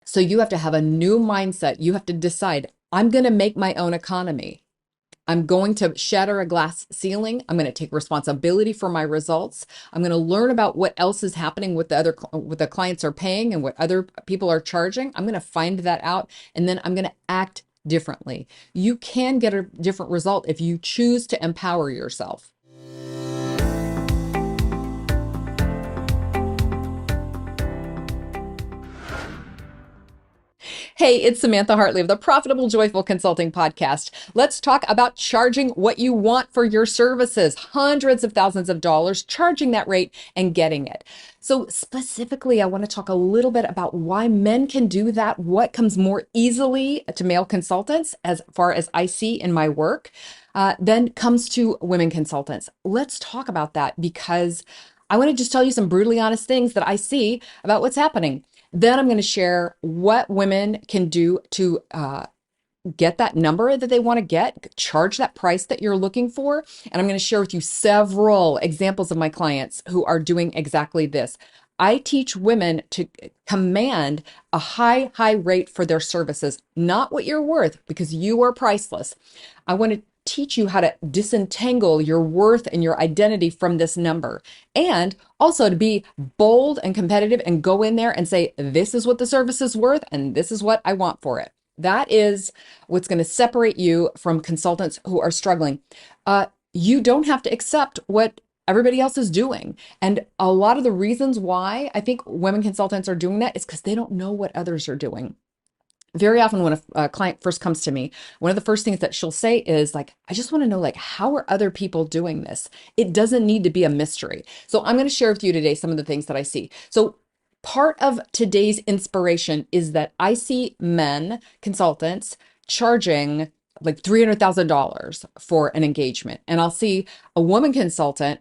So you have to have a new mindset. You have to decide, I'm going to make my own economy. I'm going to shatter a glass ceiling. I'm going to take responsibility for my results. I'm going to learn about what else is happening with what the clients are paying and what other people are charging. I'm going to find that out, and then I'm going to act differently. You can get a different result if you choose to empower yourself. Hey, it's Samantha Hartley of the Profitable Joyful Consulting Podcast. Let's talk about charging what you want for your services, hundreds of thousands of dollars, charging that rate and getting it. So specifically, I want to talk a little bit about why men can do that, what comes more easily to male consultants as far as I see in my work, then comes to women consultants. Let's talk about that because I want to just tell you some brutally honest things that I see about what's happening. Then I'm going to share what women can do to get that number that they want to get, charge that price that you're looking for. And I'm going to share with you several examples of my clients who are doing exactly this. I teach women to command a high rate for their services, not what you're worth, because you are priceless. I want to teach you how to disentangle your worth and your identity from this number, and also to be bold and competitive and go in there and say, this is what the service is worth and this is what I want for it. That is what's going to separate you from consultants who are struggling. You don't have to accept what everybody else is doing. And a lot of the reasons why I think women consultants are doing that is because they don't know what others are doing. Very often when a client first comes to me, one of the first things that she'll say is like, I just want to know, like, how are other people doing this? It doesn't need to be a mystery. So I'm going to share with you today some of the things that I see. So part of today's inspiration is that I see men consultants charging like $300,000 for an engagement. And I'll see a woman consultant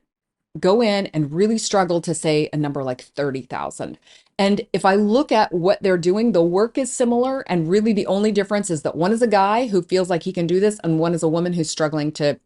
go in and really struggle to say a number like 30,000. And if I look at what they're doing, the work is similar. And really the only difference is that one is a guy who feels like he can do this, and one is a woman who's struggling to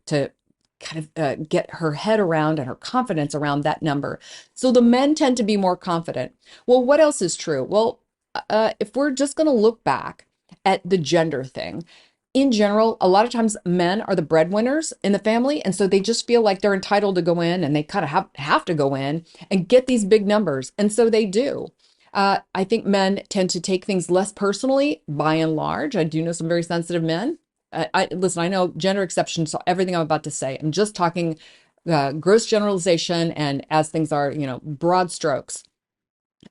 kind of get her head around and her confidence around that number. So the men tend to be more confident. Well, what else is true? Well, if we're just going to look back at the gender thing, in general, a lot of times men are the breadwinners in the family. And so they just feel like they're entitled to go in, and they kind of have to go in and get these big numbers. And so they do. I think men tend to take things less personally by and large. I do know some very sensitive men. Listen, I know gender exceptions to everything I'm about to say. I'm just talking gross generalization and as things are, broad strokes.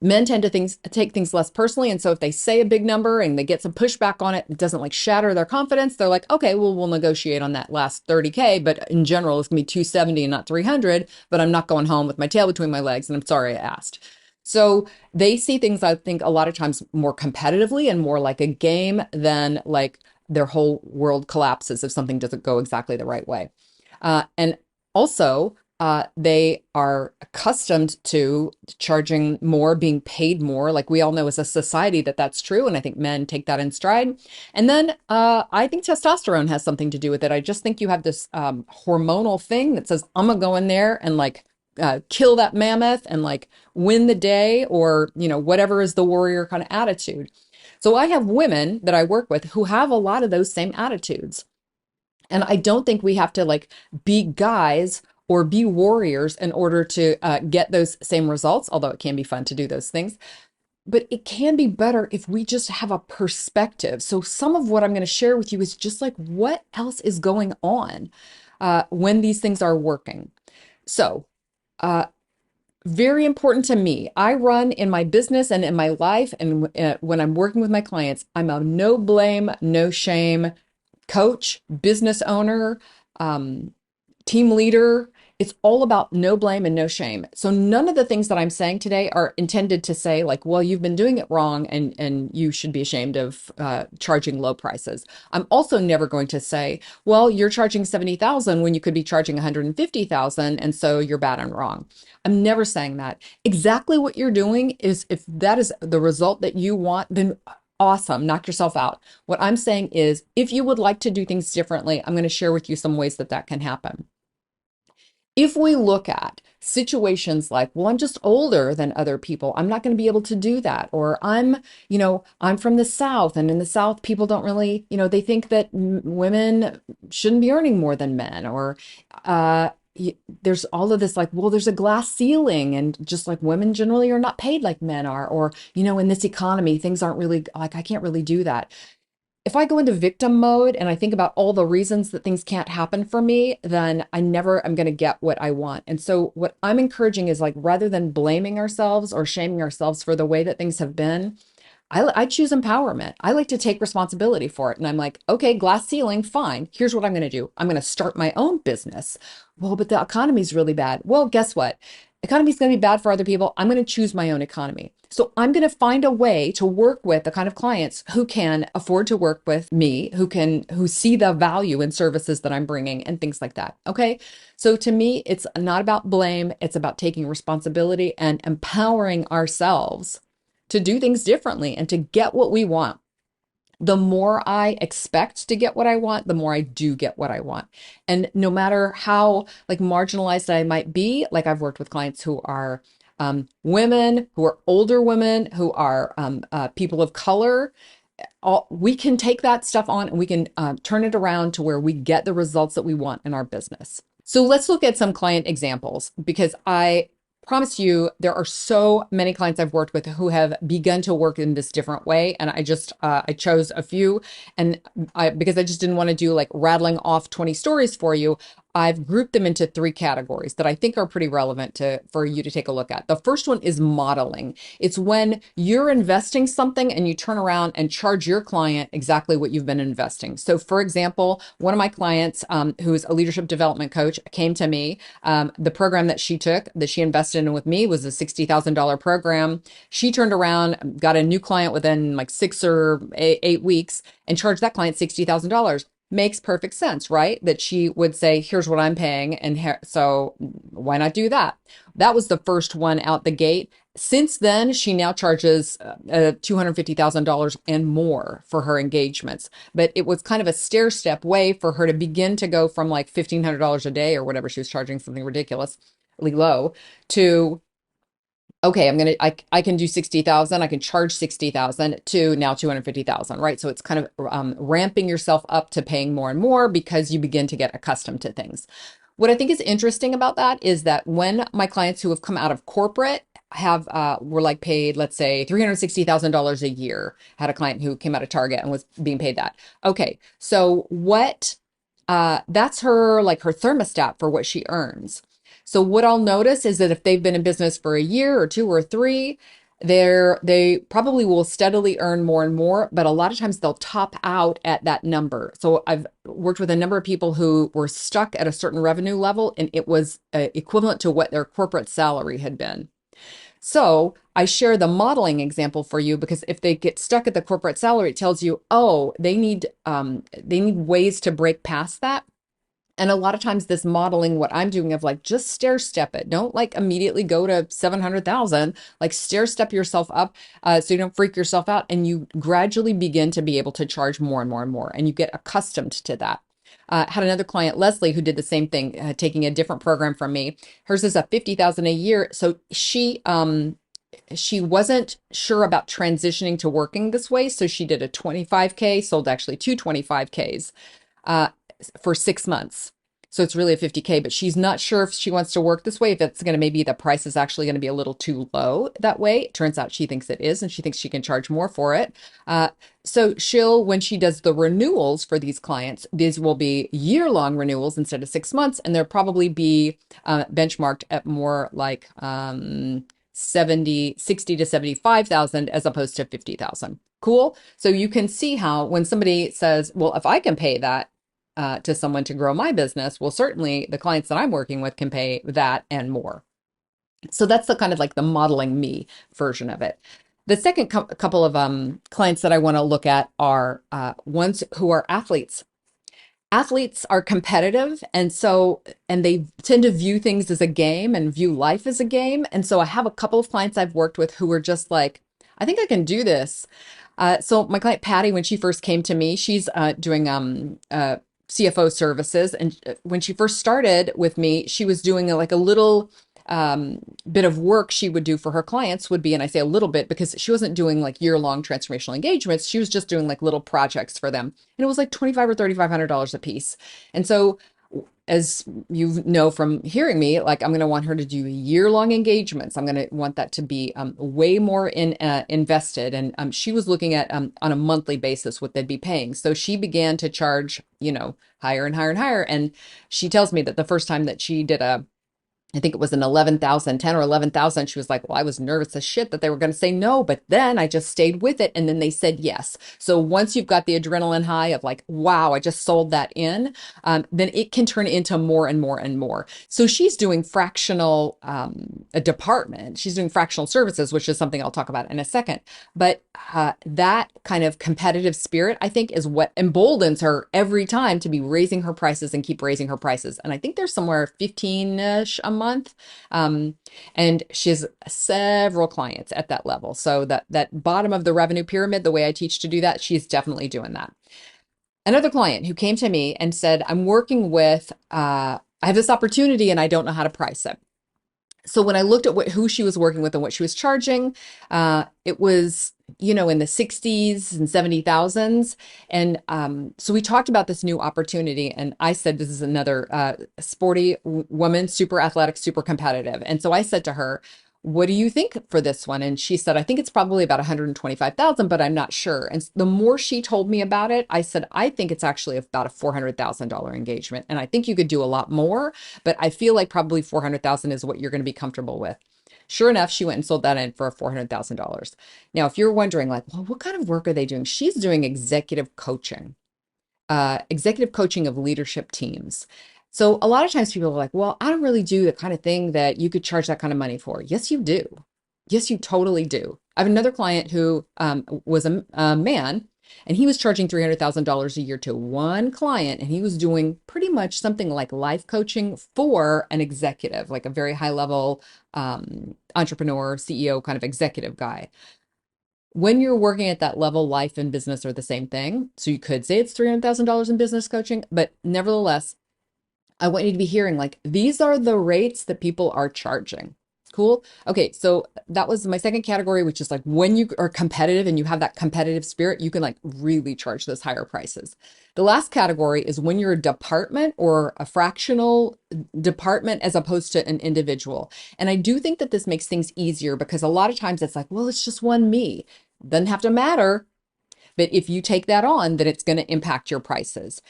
Men tend to take things less personally. And so if they say a big number and they get some pushback on it, it doesn't like shatter their confidence. They're like, okay, well, we'll negotiate on that last 30K, but in general, it's gonna be 270 and not 300, but I'm not going home with my tail between my legs. And I'm sorry I asked. So they see things, I think, a lot of times more competitively and more like a game than like their whole world collapses if something doesn't go exactly the right way. And also, they are accustomed to charging more, being paid more. Like we all know as a society that that's true. And I think men take that in stride. And then I think testosterone has something to do with it. I just think you have this hormonal thing that says, I'm gonna go in there and like kill that mammoth and like win the day, or, whatever is the warrior kind of attitude. So I have women that I work with who have a lot of those same attitudes. And I don't think we have to like be guys or be warriors in order to get those same results, although it can be fun to do those things. But it can be better if we just have a perspective. So some of what I'm going to share with you is just like what else is going on when these things are working. So very important to me. I run in my business and in my life, and when I'm working with my clients, I'm a no blame, no shame coach, business owner, team leader. It's all about no blame and no shame. So none of the things that I'm saying today are intended to say like, well, you've been doing it wrong and you should be ashamed of charging low prices. I'm also never going to say, well, you're charging 70,000 when you could be charging 150,000, and so you're bad and wrong. I'm never saying that. Exactly what you're doing is, if that is the result that you want, then awesome, knock yourself out. What I'm saying is, if you would like to do things differently, I'm going to share with you some ways that that can happen. If we look at situations like, well, I'm just older than other people. I'm not going to be able to do that. Or I'm from the South, and in the South, people don't really, they think that women shouldn't be earning more than men. Or there's all of this like, well, there's a glass ceiling, and just like women generally are not paid like men are. Or, in this economy, things aren't really like, I can't really do that. If I go into victim mode and I think about all the reasons that things can't happen for me, then I never am going to get what I want. And so what I'm encouraging is like, rather than blaming ourselves or shaming ourselves for the way that things have been, I choose empowerment. I like to take responsibility for it. And I'm like, okay, glass ceiling, fine. Here's what I'm going to do. I'm going to start my own business. Well, but the economy's really bad. Well, guess what? Economy's going to be bad for other people. I'm going to choose my own economy. So I'm going to find a way to work with the kind of clients who can afford to work with me, who see the value in services that I'm bringing and things like that. Okay. So to me, it's not about blame. It's about taking responsibility and empowering ourselves to do things differently and to get what we want. The more I expect to get what I want, the more I do get what I want. And no matter how like marginalized I might be, like I've worked with clients who are women, who are older women, who are people of color. We can take that stuff on and we can turn it around to where we get the results that we want in our business. So let's look at some client examples, because I promise you there are so many clients I've worked with who have begun to work in this different way. And I chose a few, and because I just didn't want to do like rattling off 20 stories for you, I've grouped them into 3 categories that I think are pretty relevant for you to take a look at. The first one is modeling. It's when you're investing something and you turn around and charge your client exactly what you've been investing. So for example, one of my clients, who is a leadership development coach, came to me. The program that she invested in with me was a $60,000 program. She turned around, got a new client within like 6 or 8 weeks, and charged that client $60,000. Makes perfect sense, right? That she would say, here's what I'm paying. And so why not do that? That was the first one out the gate. Since then, she now charges $250,000 and more for her engagements. But it was kind of a stair step way for her to begin to go from like $1,500 a day or whatever she was charging, something ridiculously low, to okay, I can do 60,000, I can charge 60,000 to now 250,000, right? So it's kind of ramping yourself up to paying more and more because you begin to get accustomed to things. What I think is interesting about that is that when my clients who have come out of corporate were like paid, let's say $360,000 a year, had a client who came out of Target and was being paid that. Okay, so that's her thermostat for what she earns. So what I'll notice is that if they've been in business for a year or 2 or 3, they probably will steadily earn more and more, but a lot of times they'll top out at that number. So I've worked with a number of people who were stuck at a certain revenue level, and it was equivalent to what their corporate salary had been. So I share the modeling example for you because if they get stuck at the corporate salary, it tells you, oh, they need ways to break past that. And a lot of times this modeling, what I'm doing of like, just stair step it. Don't like immediately go to 700,000, like stair step yourself up so you don't freak yourself out. And you gradually begin to be able to charge more and more and more. And you get accustomed to that. Had another client, Leslie, who did the same thing, taking a different program from me. Hers is a 50,000 a year. So she wasn't sure about transitioning to working this way. So she did a 25K, sold actually 2 25Ks. For 6 months. So it's really a 50K, but she's not sure if she wants to work this way, if it's going to maybe the price is actually going to be a little too low that way. It turns out she thinks it is, and she thinks she can charge more for it. So when she does the renewals for these clients, these will be year-long renewals instead of 6 months, and they'll probably be benchmarked at more like 60 to 75,000 as opposed to 50,000. Cool. So you can see how when somebody says, well, if I can pay that, to someone to grow my business, well, certainly the clients that I'm working with can pay that and more. So that's the kind of like the modeling me version of it. The second couple of clients that I want to look at are ones who are athletes. Athletes are competitive, and they tend to view things as a game and view life as a game. And so I have a couple of clients I've worked with who are just like, I think I can do this. So my client Patty, when she first came to me, she's doing CFO services. And when she first started with me, she was doing like a little bit of work she would do for her clients would be, and I say a little bit because she wasn't doing like year-long transformational engagements. She was just doing like little projects for them. And it was like 25 or $3,500 a piece. And so as you know from hearing me, like I'm going to want her to do year-long engagements. I'm going to want that to be way more invested. And she was looking at on a monthly basis what they'd be paying. So she began to charge, higher and higher and higher. And she tells me that the first time that she did I think it was an 11,000, 10 or 11,000. She was like, well, I was nervous as shit that they were going to say no, but then I just stayed with it. And then they said yes. So once you've got the adrenaline high of like, wow, I just sold that in, then it can turn into more and more and more. So she's doing fractional, a department. She's doing fractional services, which is something I'll talk about in a second. But that kind of competitive spirit, I think, is what emboldens her every time to be raising her prices and keep raising her prices. And I think there's somewhere 15-ish a month. And she has several clients at that level. So that bottom of the revenue pyramid, the way I teach to do that, she's definitely doing that. Another client who came to me and said, I'm working with, I have this opportunity and I don't know how to price it. So when I looked at who she was working with and what she was charging, it was, in the 60s and 70,000s. And so we talked about this new opportunity. And I said, this is another sporty woman, super athletic, super competitive. And so I said to her, what do you think for this one? And she said, I think it's probably about 125,000, but I'm not sure. And the more she told me about it, I said, I think it's actually about a $400,000 engagement. And I think you could do a lot more, but I feel like probably 400,000 is what you're going to be comfortable with. Sure enough, she went and sold that in for $400,000. Now, if you're wondering like, well, what kind of work are they doing? She's doing executive coaching of leadership teams. So a lot of times people are like, well, I don't really do the kind of thing that you could charge that kind of money for. Yes, you do. Yes, you totally do. I have another client who was a man, and he was charging $300,000 a year to one client, and he was doing pretty much something like life coaching for an executive, like a very high level entrepreneur, CEO kind of executive guy. When you're working at that level, life and business are the same thing. So you could say it's $300,000 in business coaching, but nevertheless, I want you to be hearing like, these are the rates that people are charging. Cool. Okay. So that was my second category, which is like when you are competitive and you have that competitive spirit, you can like really charge those higher prices. The last category is when you're a department or a fractional department as opposed to an individual. And I do think that this makes things easier because a lot of times it's like, well, it's just one me. Doesn't have to matter. But if you take that on, then it's going to impact your prices.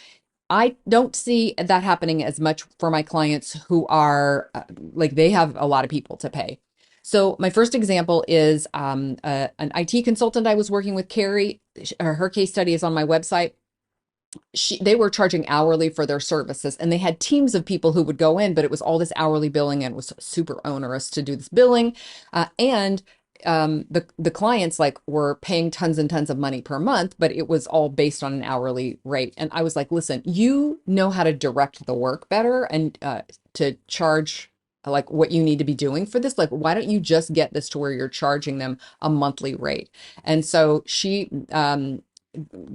I don't see that happening as much for my clients who are like they have a lot of people to pay. So my first example is an IT consultant I was working with, Carrie. Her case study is on my website. They were charging hourly for their services, and they had teams of people who would go in, but it was all this hourly billing and it was super onerous to do this billing. And the clients like were paying tons and tons of money per month, but it was all based on an hourly rate. And I was like, listen, you know how to direct the work better and to charge like what you need to be doing for this. Like, why don't you just get this to where you're charging them a monthly rate? And so she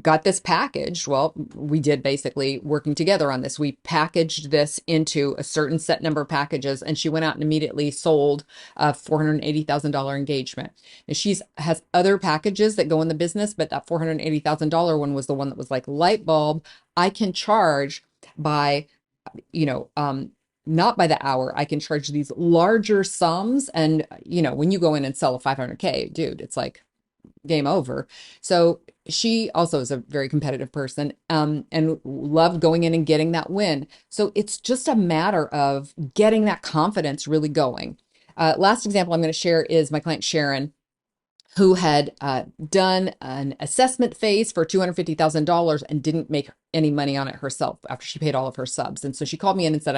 got this packaged. Well, we did basically working together on this. We packaged this into a certain set number of packages, and she went out and immediately sold a $480,000 engagement. And has other packages that go in the business, but that $480,000 one was the one that was like light bulb. I can charge by, not by the hour. I can charge these larger sums. And, when you go in and sell a 500K, dude, it's like game over. So she also is a very competitive person and loved going in and getting that win. So it's just a matter of getting that confidence really going. Last example I'm going to share is my client Sharon, who had done an assessment phase for $250,000 and didn't make any money on it herself after she paid all of her subs. And so she called me in and said,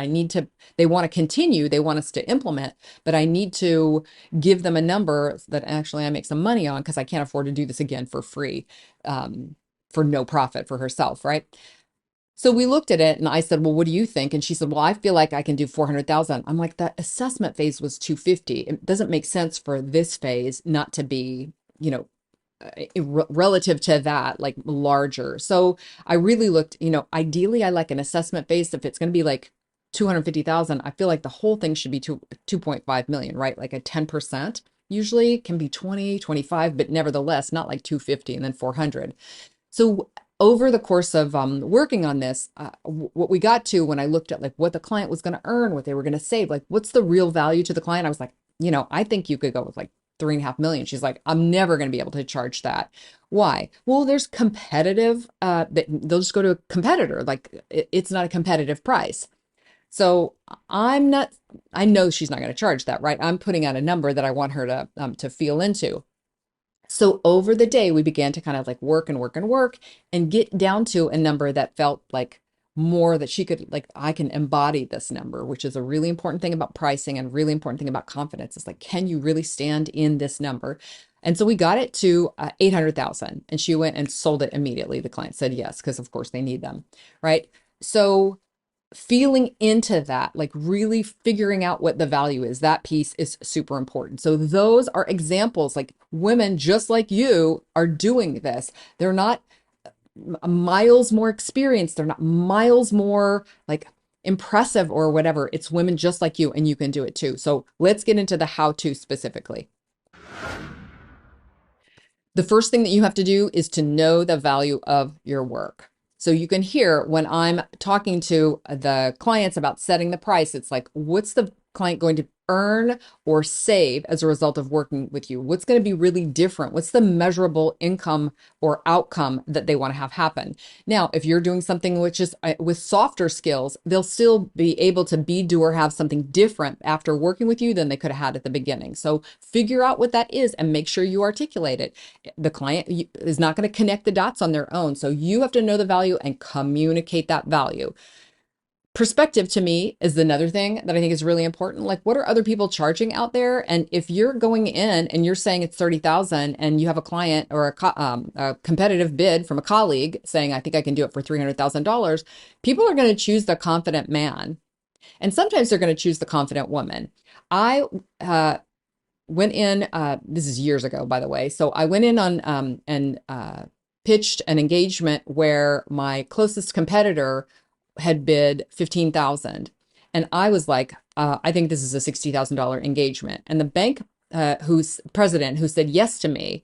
they want to continue, they want us to implement, but I need to give them a number that actually I make some money on because I can't afford to do this again for free, for no profit for herself, right? So we looked at it and I said, well, what do you think? And she said, well, I feel like I can do 400,000. I'm like, the assessment phase was 250. It doesn't make sense for this phase not to be, relative to that, like larger. So I really looked, ideally I like an assessment phase if it's going to be like 250,000, I feel like the whole thing should be 2.5 million, right? Like a 10% usually can be 20, 25, but nevertheless, not like 250 and then 400. So over the course of working on this, what we got to when I looked at like what the client was going to earn, what they were going to save, like what's the real value to the client? I was like, I think you could go with like 3.5 million. She's like, I'm never going to be able to charge that. Why? Well, there's competitive, they'll just go to a competitor. Like it's not a competitive price. So I'm not, I know she's not going to charge that, right? I'm putting out a number that I want her to feel into. So over the day, we began to kind of like work and work and work and get down to a number that felt like more that she could, like, I can embody this number, which is a really important thing about pricing and really important thing about confidence. It's like, can you really stand in this number? And so we got it to 800,000 and she went and sold it immediately. The client said yes, because of course they need them, right? So feeling into that, like really figuring out what the value is, that piece is super important. So those are examples, like women just like you are doing this. They're not miles more experienced. They're not miles more like impressive or whatever. It's women just like you, and you can do it too. So let's get into the how to specifically. The first thing that you have to do is to know the value of your work. So you can hear when I'm talking to the clients about setting the price, it's like, what's the client going to earn or save as a result of working with you? What's going to be really different? What's the measurable income or outcome that they want to have happen? Now, if you're doing something which is with softer skills, they'll still be able to do or have something different after working with you than they could have had at the beginning. So figure out what that is and make sure you articulate it. The client is not going to connect the dots on their own. So you have to know the value and communicate that value. Perspective to me is another thing that I think is really important. Like, what are other people charging out there? And if you're going in and you're saying it's 30,000 and you have a client or a competitive bid from a colleague saying, I think I can do it for $300,000, people are going to choose the confident man. And sometimes they're going to choose the confident woman. I went in, this is years ago, by the way. So I went in on and pitched an engagement where my closest competitor had bid 15,000. And I was like, I think this is a $60,000 engagement. And the bank who's president who said yes to me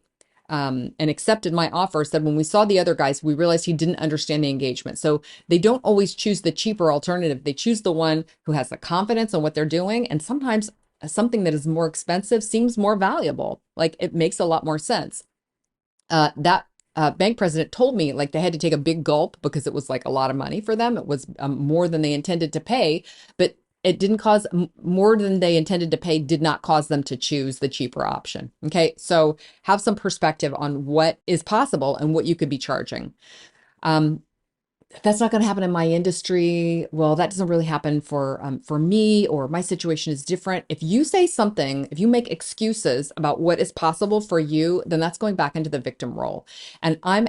and accepted my offer said, when we saw the other guys, we realized he didn't understand the engagement. So they don't always choose the cheaper alternative. They choose the one who has the confidence in what they're doing. And sometimes something that is more expensive seems more valuable. Like it makes a lot more sense. That bank president told me like they had to take a big gulp because it was like a lot of money for them. It was more than they intended to pay, but it didn't cause more than they intended to pay did not cause them to choose the cheaper option. Okay. So have some perspective on what is possible and what you could be charging. That's not going to happen in my industry. Well, that doesn't really happen for me, or my situation is different. If you say something, if you make excuses about what is possible for you, then that's going back into the victim role. And I'm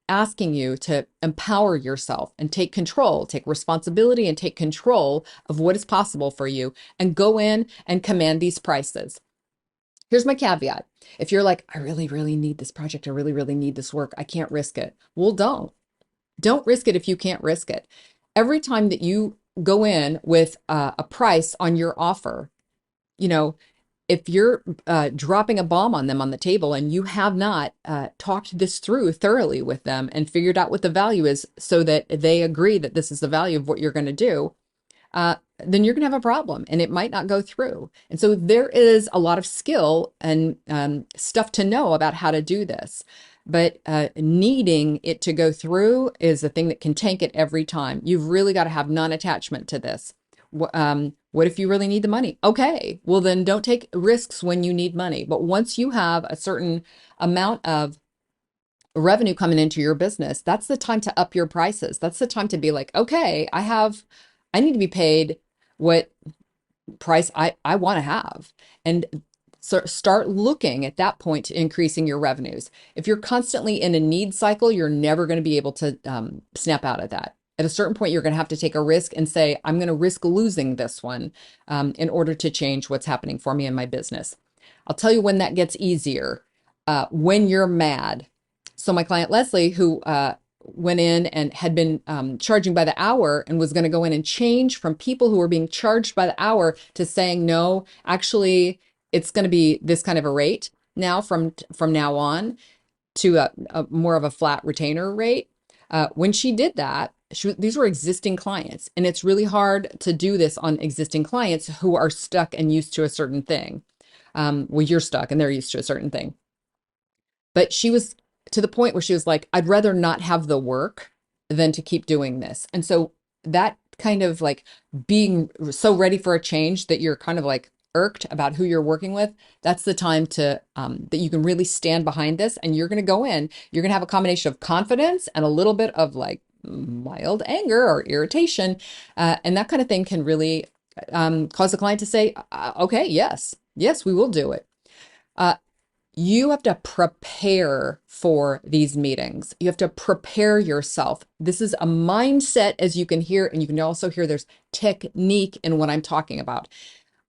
asking you to empower yourself and take control, take responsibility and take control of what is possible for you and go in and command these prices. Here's my caveat. If you're like, I really, really need this project, I really, really need this work, I can't risk it. Well, don't risk it if you can't risk it. Every time that you go in with a price on your offer, if you're dropping a bomb on them on the table and you have not talked this through thoroughly with them and figured out what the value is so that they agree that this is the value of what you're going to do, then you're going to have a problem and it might not go through. And so there is a lot of skill and stuff to know about how to do this. But needing it to go through is a thing that can tank it every time. You've really got to have non-attachment to this. What if you really need the money? Okay, well then don't take risks when you need money. But once you have a certain amount of revenue coming into your business, that's the time to up your prices. That's the time to be like, okay, I need to be paid what price I want to have. And so start looking at that point to increasing your revenues. If you're constantly in a need cycle, you're never going to be able to snap out of that. At a certain point, you're going to have to take a risk and say, I'm going to risk losing this one in order to change what's happening for me in my business. I'll tell you when that gets easier, when you're mad. So my client, Leslie, who went in and had been charging by the hour and was going to go in and change from people who were being charged by the hour to saying, no, actually, it's going to be this kind of a rate now from now on, to a more of a flat retainer rate. When she did that, these were existing clients, and it's really hard to do this on existing clients who are stuck and used to a certain thing. Well, you're stuck and they're used to a certain thing. But she was to the point where she was like, I'd rather not have the work than to keep doing this. And so that kind of like being so ready for a change that you're kind of like irked about who you're working with, that's the time to that you can really stand behind this. And you're going to go in, you're going to have a combination of confidence and a little bit of like mild anger or irritation. And that kind of thing can really cause the client to say, okay, yes, we will do it. You have to prepare for these meetings. You have to prepare yourself. This is a mindset, as you can hear, and you can also hear there's technique in what I'm talking about.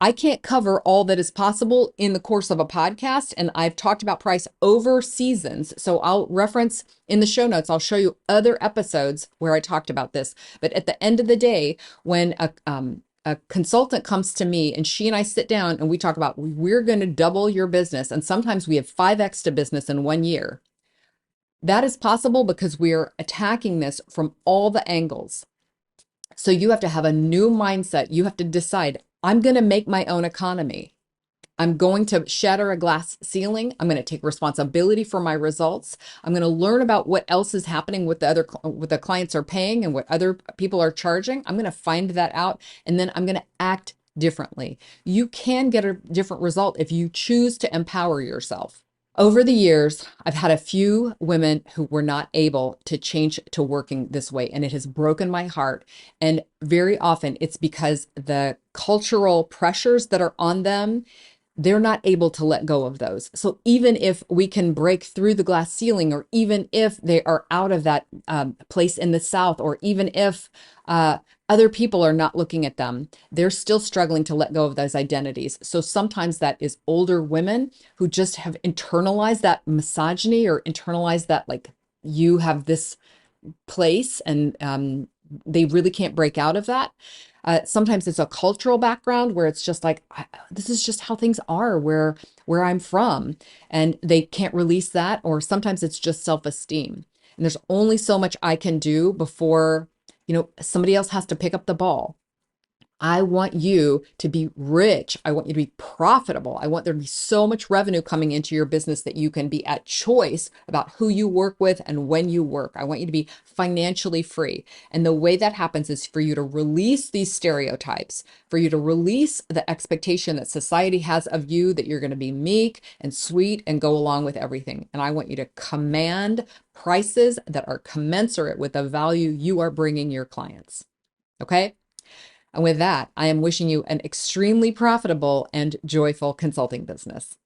I can't cover all that is possible in the course of a podcast, and I've talked about price over seasons. So I'll reference in the show notes, I'll show you other episodes where I talked about this. But at the end of the day, when a consultant comes to me and she and I sit down and we talk about, we're going to double your business. And sometimes we have 5x to business in 1 year. That is possible because we're attacking this from all the angles. So you have to have a new mindset. You have to decide, I'm going to make my own economy. I'm going to shatter a glass ceiling. I'm going to take responsibility for my results. I'm going to learn about what else is happening with what the clients are paying and what other people are charging. I'm going to find that out, and then I'm going to act differently. You can get a different result if you choose to empower yourself. Over the years, I've had a few women who were not able to change to working this way, and it has broken my heart. And very often it's because the cultural pressures that are on them, they're not able to let go of those. So even if we can break through the glass ceiling, or even if they are out of that place in the South, or even if other people are not looking at them, they're still struggling to let go of those identities. So sometimes that is older women who just have internalized that misogyny, or internalized that like you have this place, and they really can't break out of that. Sometimes it's a cultural background where it's just like, this is just how things are where I'm from, and they can't release that. Or sometimes it's just self-esteem. And there's only so much I can do before, somebody else has to pick up the ball. I want you to be rich. I want you to be profitable. I want there to be so much revenue coming into your business that you can be at choice about who you work with and when you work. I want you to be financially free. And the way that happens is for you to release these stereotypes, for you to release the expectation that society has of you, that you're going to be meek and sweet and go along with everything. And I want you to command prices that are commensurate with the value you are bringing your clients. Okay? And with that, I am wishing you an extremely profitable and joyful consulting business.